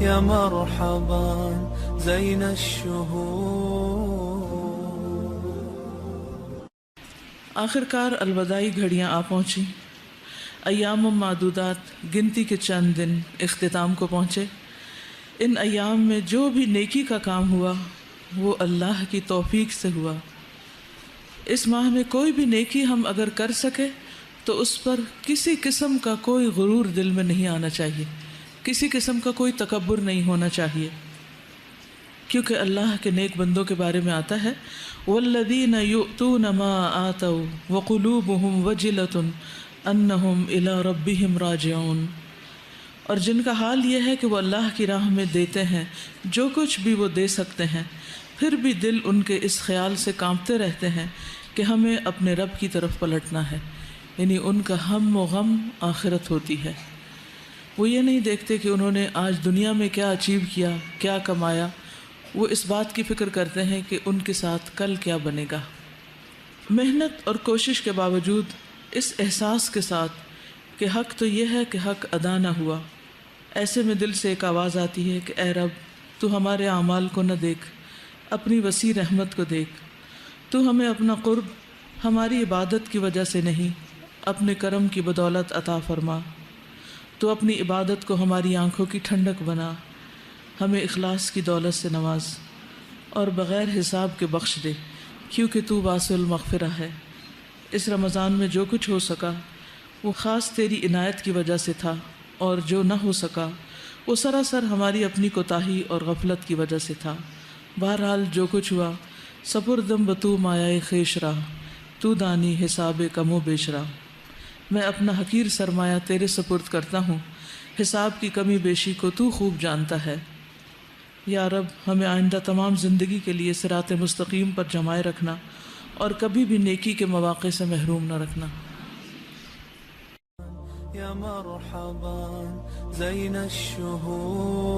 يا مرحبا زين الشهور. آخر کار الوداعی گھڑیاں آ پہنچی. ایام معدودات، گنتی کے چند دن اختتام کو پہنچے. ان ایام میں جو بھی نیکی کا کام ہوا وہ اللہ کی توفیق سے ہوا. اس ماہ میں کوئی بھی نیکی ہم اگر کر سکے تو اس پر کسی قسم کا کوئی غرور دل میں نہیں آنا چاہیے، کسی قسم کا کوئی تکبر نہیں ہونا چاہیے، کیونکہ اللہ کے نیک بندوں کے بارے میں آتا ہے والذین یؤتون ما آتوا وقلوبہم وجلۃ انہم الی ربہم راجعون، اور جن کا حال یہ ہے کہ وہ اللہ کی راہ میں دیتے ہیں جو کچھ بھی وہ دے سکتے ہیں، پھر بھی دل ان کے اس خیال سے کانپتے رہتے ہیں کہ ہمیں اپنے رب کی طرف پلٹنا ہے. یعنی ان کا ہم و غم آخرت ہوتی ہے. وہ یہ نہیں دیکھتے کہ انہوں نے آج دنیا میں کیا اچیو کیا، کیا کمایا، وہ اس بات کی فکر کرتے ہیں کہ ان کے ساتھ کل کیا بنے گا. محنت اور کوشش کے باوجود اس احساس کے ساتھ کہ حق تو یہ ہے کہ حق ادا نہ ہوا، ایسے میں دل سے ایک آواز آتی ہے کہ اے رب تو ہمارے اعمال کو نہ دیکھ، اپنی وسیع رحمت کو دیکھ، تو ہمیں اپنا قرب ہماری عبادت کی وجہ سے نہیں اپنے کرم کی بدولت عطا فرما. تو اپنی عبادت کو ہماری آنکھوں کی ٹھنڈک بنا، ہمیں اخلاص کی دولت سے نواز اور بغیر حساب کے بخش دے، کیونکہ تو واسع المغفرہ ہے. اس رمضان میں جو کچھ ہو سکا وہ خاص تیری عنایت کی وجہ سے تھا، اور جو نہ ہو سکا وہ سراسر ہماری اپنی کوتاہی اور غفلت کی وجہ سے تھا. بہرحال جو کچھ ہوا سپردم بتو مایہ خیش راہ، تو دانی حساب کم و بیش راہ. میں اپنا حقیر سرمایہ تیرے سپرد کرتا ہوں، حساب کی کمی بیشی کو تو خوب جانتا ہے. یا رب ہمیں آئندہ تمام زندگی کے لیے صراط مستقیم پر جمائے رکھنا اور کبھی بھی نیکی کے مواقع سے محروم نہ رکھنا. يا مرحبا زين الشهور.